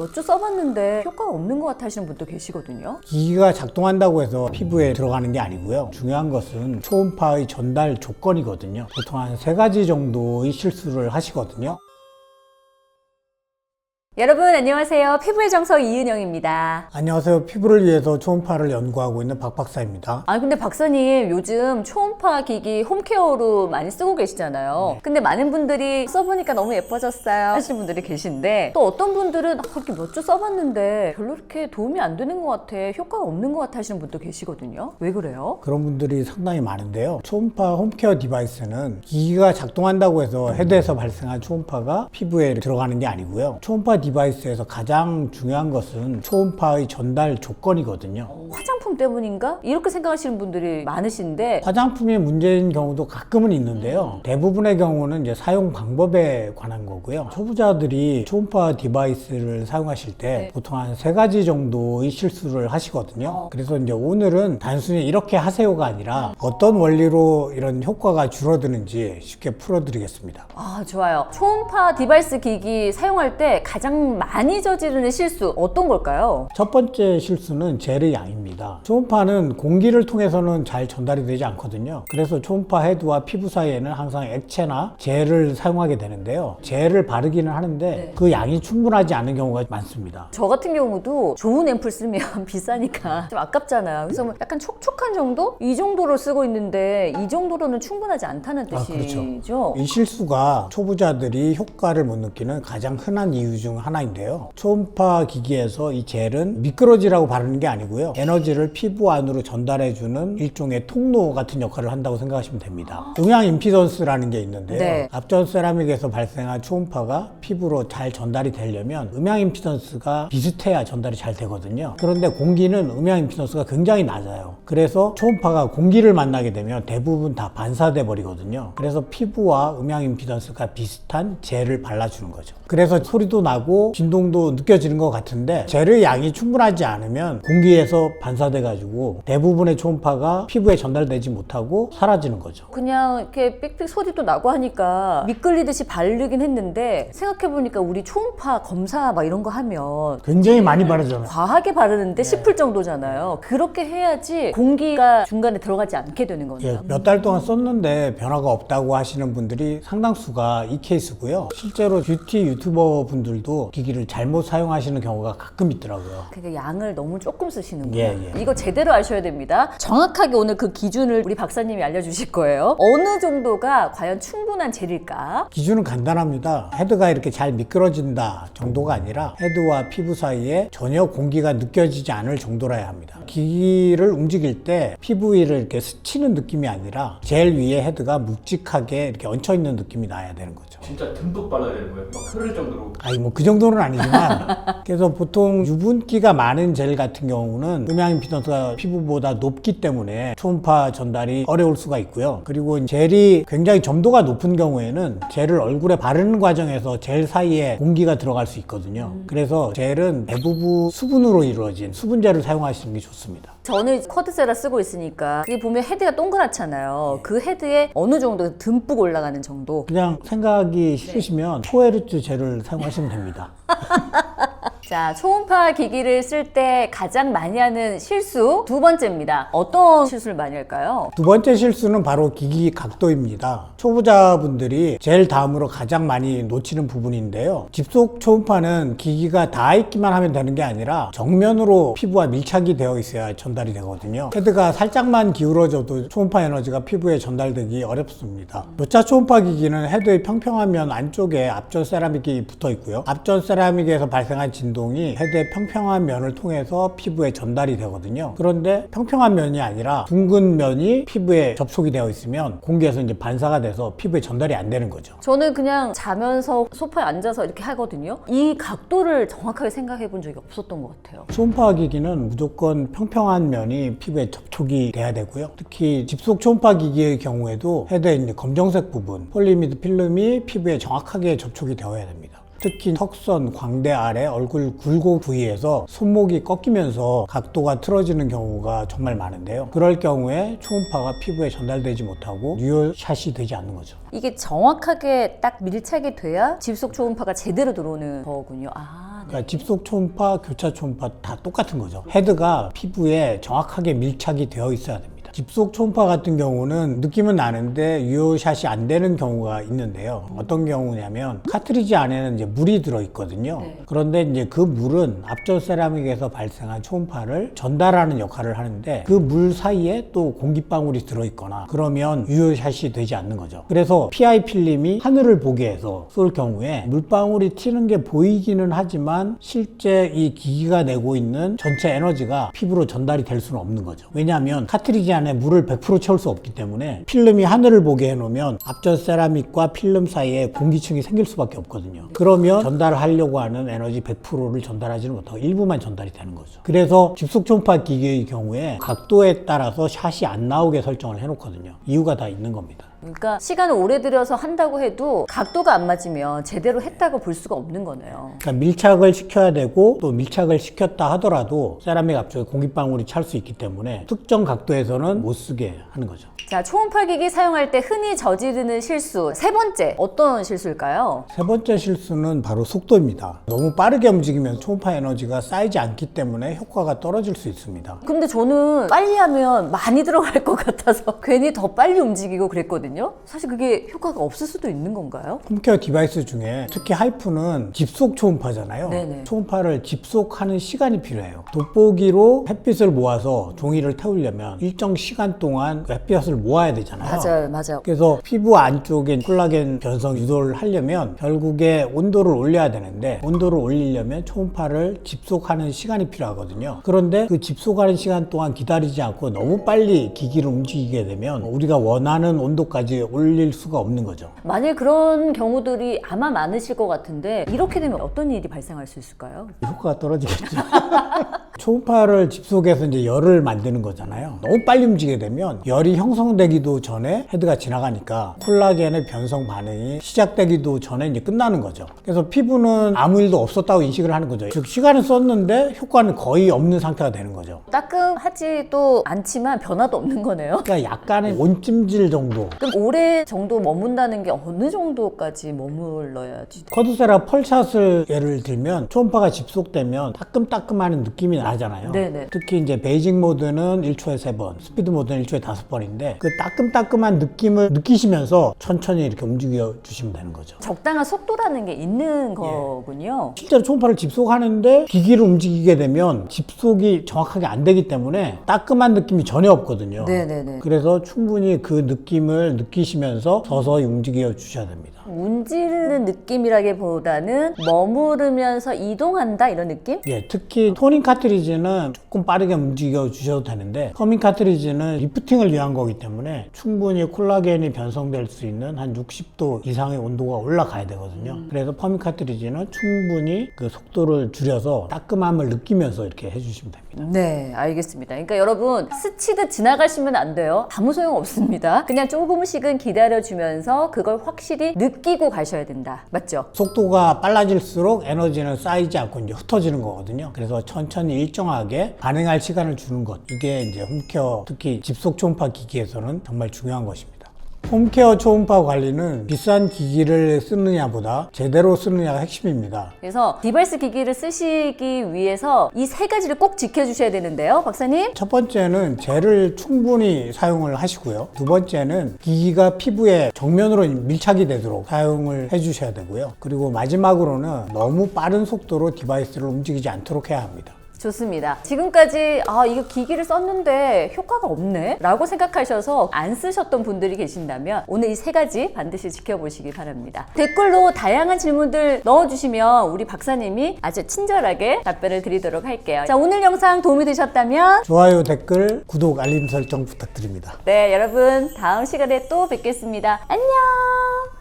몇 주 써봤는데 효과가 없는 것 같아 하시는 분도 계시거든요. 기기가 작동한다고 해서 피부에 들어가는 게 아니고요. 중요한 것은 초음파의 전달 조건이거든요. 보통 한 3가지 정도의 실수를 하시거든요. 여러분 안녕하세요. 피부의 정석 이은영입니다. 안녕하세요. 피부를 위해서 초음파를 연구하고 있는 박 박사입니다. 근데 박사님 요즘 초음파 기기 홈케어로 많이 쓰고 계시잖아요. 근데 많은 분들이 써보니까 너무 예뻐졌어요 하시는 분들이 계신데, 또 어떤 분들은 이렇게 몇 주 써봤는데 별로 이렇게 도움이 안 되는 것 같아, 효과가 없는 것 같아 하시는 분도 계시거든요. 왜 그래요? 그런 분들이 상당히 많은데요. 초음파 홈케어 디바이스는 기기가 작동한다고 해서 헤드에서 발생한 초음파가 피부에 들어가는 게 아니고요. 초음파 디바이스에서 가장 중요한 것은 초음파의 전달 조건이거든요. 화장품 때문인가? 이렇게 생각하시는 분들이 많으신데, 화장품이 문제인 경우도 가끔은 있는데요. 대부분의 경우는 이제 사용 방법에 관한 거고요. 초보자들이 초음파 디바이스를 사용하실 때 보통 한 3가지 정도의 실수를 하시거든요. 그래서 이제 오늘은 단순히 이렇게 하세요가 아니라 어떤 원리로 이런 효과가 줄어드는지 쉽게 풀어드리겠습니다. 좋아요. 초음파 디바이스 기기 사용할 때 가장 많이 저지르는 실수 어떤 걸까요? 첫 번째 실수는 젤의 양입니다. 초음파는 공기를 통해서는 잘 전달이 되지 않거든요. 그래서 초음파 헤드와 피부 사이에는 항상 액체나 젤을 사용하게 되는데요. 젤을 바르기는 하는데 그 양이 충분하지 않은 경우가 많습니다. 저 같은 경우도 좋은 앰플 쓰면 비싸니까 좀 아깝잖아요. 그래서 뭐 약간 촉촉한 정도? 이 정도로 쓰고 있는데 이 정도로는 충분하지 않다는 뜻이죠. 그렇죠. 이 실수가 초보자들이 효과를 못 느끼는 가장 흔한 이유 중 하나인데요. 초음파 기기에서 이 젤은 미끄러지라고 바르는 게 아니고요. 에너지를 피부 안으로 전달해주는 일종의 통로 같은 역할을 한다고 생각하시면 됩니다. 음향 임피던스라는 게 있는데요. 앞전 세라믹에서 발생한 초음파가 피부로 잘 전달이 되려면 음향 임피던스가 비슷해야 전달이 잘 되거든요. 그런데 공기는 음향 임피던스가 굉장히 낮아요. 그래서 초음파가 공기를 만나게 되면 대부분 다 반사돼 버리거든요. 그래서 피부와 음향 임피던스가 비슷한 젤을 발라주는 거죠. 그래서 소리도 나고 진동도 느껴지는 것 같은데, 젤의 양이 충분하지 않으면 공기에서 반사돼 가지고 대부분의 초음파가 피부에 전달되지 못하고 사라지는 거죠. 그냥 이렇게 삑삑 소리도 나고 하니까 미끌리듯이 바르긴 했는데, 생각해보니까 우리 초음파 검사 막 이런 거 하면 굉장히 많이 바르잖아요. 과하게 바르는데 싶을 정도잖아요. 그렇게 해야지 공기가 중간에 들어가지 않게 되는 거네요. 몇 달 동안 썼는데 변화가 없다고 하시는 분들이 상당수가 이 케이스고요. 실제로 뷰티 유튜버 분들도 기기를 잘못 사용하시는 경우가 가끔 있더라고요. 그러니까 양을 너무 조금 쓰시는구나. 예. 이거 제대로 아셔야 됩니다. 정확하게 오늘 그 기준을 우리 박사님이 알려주실 거예요. 어느 정도가 과연 충분한 젤일까? 기준은 간단합니다. 헤드가 이렇게 잘 미끄러진다 정도가 아니라 헤드와 피부 사이에 전혀 공기가 느껴지지 않을 정도라야 합니다. 기기를 움직일 때 피부 위를 이렇게 스치는 느낌이 아니라 젤 위에 헤드가 묵직하게 이렇게 얹혀있는 느낌이 나야 되는 거죠. 진짜 듬뿍 발라야 되는 거예요? 막 흐를 정도로? 뭐 그 정도는 아니지만 그래서 보통 유분기가 많은 젤 같은 경우는 음향 임피던스가 피부보다 높기 때문에 초음파 전달이 어려울 수가 있고요. 그리고 젤이 굉장히 점도가 높은 경우에는 젤을 얼굴에 바르는 과정에서 젤 사이에 공기가 들어갈 수 있거든요. 그래서 젤은 대부분 수분으로 이루어진 수분젤을 사용하시는 게 좋습니다. 저는 쿼드세라 쓰고 있으니까 그게 보면 헤드가 동그랗잖아요. 그 헤드에 어느 정도 듬뿍 올라가는 정도. 그냥 생각이 싫으시면 포에르츠 젤을 사용하시면 됩니다. 자, 초음파 기기를 쓸 때 가장 많이 하는 실수 두 번째입니다. 어떤 실수를 많이 할까요? 두 번째 실수는 바로 기기 각도입니다. 초보자분들이 제일 다음으로 가장 많이 놓치는 부분인데요. 집속 초음파는 기기가 닿아 있기만 하면 되는 게 아니라 정면으로 피부와 밀착이 되어 있어야 전달이 되거든요. 헤드가 살짝만 기울어져도 초음파 에너지가 피부에 전달되기 어렵습니다. 몇차 초음파 기기는 헤드의 평평한 면 안쪽에 앞전 세라믹이 붙어 있고요. 앞전 세라믹에서 발생한 진동이 헤드의 평평한 면을 통해서 피부에 전달이 되거든요. 그런데 평평한 면이 아니라 둥근 면이 피부에 접촉이 되어 있으면 공기에서 이제 반사가 돼서 피부에 전달이 안 되는 거죠. 저는 그냥 자면서 소파에 앉아서 이렇게 하거든요. 이 각도를 정확하게 생각해 본 적이 없었던 것 같아요. 초음파 기기는 무조건 평평한 면이 피부에 접촉이 돼야 되고요. 특히 집속 초음파 기기의 경우에도 헤드에 있는 검정색 부분, 폴리미드 필름이 피부에 정확하게 접촉이 되어야 됩니다. 특히 턱선, 광대 아래, 얼굴 굴곡 부위에서 손목이 꺾이면서 각도가 틀어지는 경우가 정말 많은데요. 그럴 경우에 초음파가 피부에 전달되지 못하고 뉴요샷이 되지 않는 거죠. 이게 정확하게 딱 밀착이 돼야 집속 초음파가 제대로 들어오는 거군요. 그러니까 집속 초음파, 교차 초음파 다 똑같은 거죠. 헤드가 피부에 정확하게 밀착이 되어 있어야 됩니다. 집속 초음파 같은 경우는 느낌은 나는데 유효샷이 안 되는 경우가 있는데요. 어떤 경우냐면 카트리지 안에는 이제 물이 들어있거든요. 그런데 이제 그 물은 앞전 세라믹에서 발생한 초음파를 전달하는 역할을 하는데 그 물 사이에 또 공기방울이 들어있거나 그러면 유효샷이 되지 않는 거죠. 그래서 PI 필름이 하늘을 보게 해서 쏠 경우에 물방울이 튀는 게 보이기는 하지만 실제 이 기기가 내고 있는 전체 에너지가 피부로 전달이 될 수는 없는 거죠. 왜냐하면 카트리지 안에 물을 100% 채울 수 없기 때문에 필름이 하늘을 보게 해놓으면 앞전 세라믹과 필름 사이에 공기층이 생길 수밖에 없거든요. 그러면 전달하려고 하는 에너지 100%를 전달하지는 못하고 일부만 전달이 되는 거죠. 그래서 집속 초음파 기기의 경우에 각도에 따라서 샷이 안 나오게 설정을 해놓거든요. 이유가 다 있는 겁니다. 그러니까 시간을 오래 들여서 한다고 해도 각도가 안 맞으면 제대로 했다고 볼 수가 없는 거네요. 그러니까 밀착을 시켜야 되고 또 밀착을 시켰다 하더라도 세라믹 앞쪽에 공기방울이 찰 수 있기 때문에 특정 각도에서는 못 쓰게 하는 거죠. 자, 초음파 기기 사용할 때 흔히 저지르는 실수 세 번째 어떤 실수일까요? 세 번째 실수는 바로 속도입니다. 너무 빠르게 움직이면 초음파 에너지가 쌓이지 않기 때문에 효과가 떨어질 수 있습니다. 근데 저는 빨리 하면 많이 들어갈 것 같아서 괜히 더 빨리 움직이고 그랬거든요. 사실 그게 효과가 없을 수도 있는 건가요? 홈케어 디바이스 중에 특히 하이프는 집속 초음파잖아요. 네네. 초음파를 집속하는 시간이 필요해요. 돋보기로 햇빛을 모아서 종이를 태우려면 일정 시간 동안 그 햇빛을 모아야 되잖아요. 맞아요. 그래서 피부 안쪽에 콜라겐 변성 유도를 하려면 결국에 온도를 올려야 되는데 온도를 올리려면 초음파를 집속하는 시간이 필요하거든요. 그런데 그 집속하는 시간 동안 기다리지 않고 너무 빨리 기기를 움직이게 되면 우리가 원하는 온도까지 올릴 수가 없는 거죠. 만일 그런 경우들이 아마 많으실 것 같은데 이렇게 되면 어떤 일이 발생할 수 있을까요? 효과가 떨어지겠죠. 초음파를 집속해서 이제 열을 만드는 거잖아요. 너무 빨리 움직이게 되면 열이 형성되기도 전에 헤드가 지나가니까 콜라겐의 변성 반응이 시작되기도 전에 이제 끝나는 거죠. 그래서 피부는 아무 일도 없었다고 인식을 하는 거죠. 즉 시간은 썼는데 효과는 거의 없는 상태가 되는 거죠. 따끔하지도 않지만 변화도 없는 거네요. 그러니까 약간의 온찜질 정도. 그럼 오래 정도 머문다는 게 어느 정도까지 머물러야지? 커드세라 펄샷을 예를 들면 초음파가 집속되면 따끔따끔하는 느낌이 나잖아요. 네네. 특히 이제 베이직 모드는 1초에 3번, 스피드 모드는 1초에 5번인데 그 따끔따끔한 느낌을 느끼시면서 천천히 이렇게 움직여 주시면 되는 거죠. 적당한 속도라는 게 있는 거군요. 실제로 초음파를 집속하는데 기기를 움직이게 되면 집속이 정확하게 안 되기 때문에 따끔한 느낌이 전혀 없거든요. 네네네. 그래서 충분히 그 느낌을 느끼시면서 서서히 움직여 주셔야 됩니다. 문지르는 느낌이라기보다는 머무르면서 이동한다 이런 느낌? 예, 특히 토닝 카트리지는 조금 빠르게 움직여 주셔도 되는데 커밍 카트리지는 리프팅을 위한 거기 때문에 충분히 콜라겐이 변성될 수 있는 한 60도 이상의 온도가 올라가야 되거든요. 그래서 퍼밍 카트리지는 충분히 그 속도를 줄여서 따끔함을 느끼면서 이렇게 해주시면 됩니다. 네, 알겠습니다. 그러니까 여러분 스치듯 지나가시면 안 돼요. 아무 소용 없습니다. 그냥 조금씩은 기다려주면서 그걸 확실히 느끼고 가셔야 된다. 맞죠? 속도가 빨라질수록 에너지는 쌓이지 않고 이제 흩어지는 거거든요. 그래서 천천히 일정하게 반응할 시간을 주는 것. 이게 이제 홈케어, 특히 집속 초음파 기기에서는 정말 중요한 것입니다. 홈케어 초음파 관리는 비싼 기기를 쓰느냐보다 제대로 쓰느냐가 핵심입니다. 그래서 디바이스 기기를 쓰시기 위해서 이 세 가지를 꼭 지켜주셔야 되는데요. 박사님? 첫 번째는 젤을 충분히 사용을 하시고요. 두 번째는 기기가 피부에 정면으로 밀착이 되도록 사용을 해주셔야 되고요. 그리고 마지막으로는 너무 빠른 속도로 디바이스를 움직이지 않도록 해야 합니다. 좋습니다. 지금까지 이거 기기를 썼는데 효과가 없네 라고 생각하셔서 안 쓰셨던 분들이 계신다면 오늘 이 세 가지 반드시 지켜보시기 바랍니다. 댓글로 다양한 질문들 넣어주시면 우리 박사님이 아주 친절하게 답변을 드리도록 할게요. 자, 오늘 영상 도움이 되셨다면 좋아요, 댓글, 구독, 알림 설정 부탁드립니다. 네, 여러분 다음 시간에 또 뵙겠습니다. 안녕.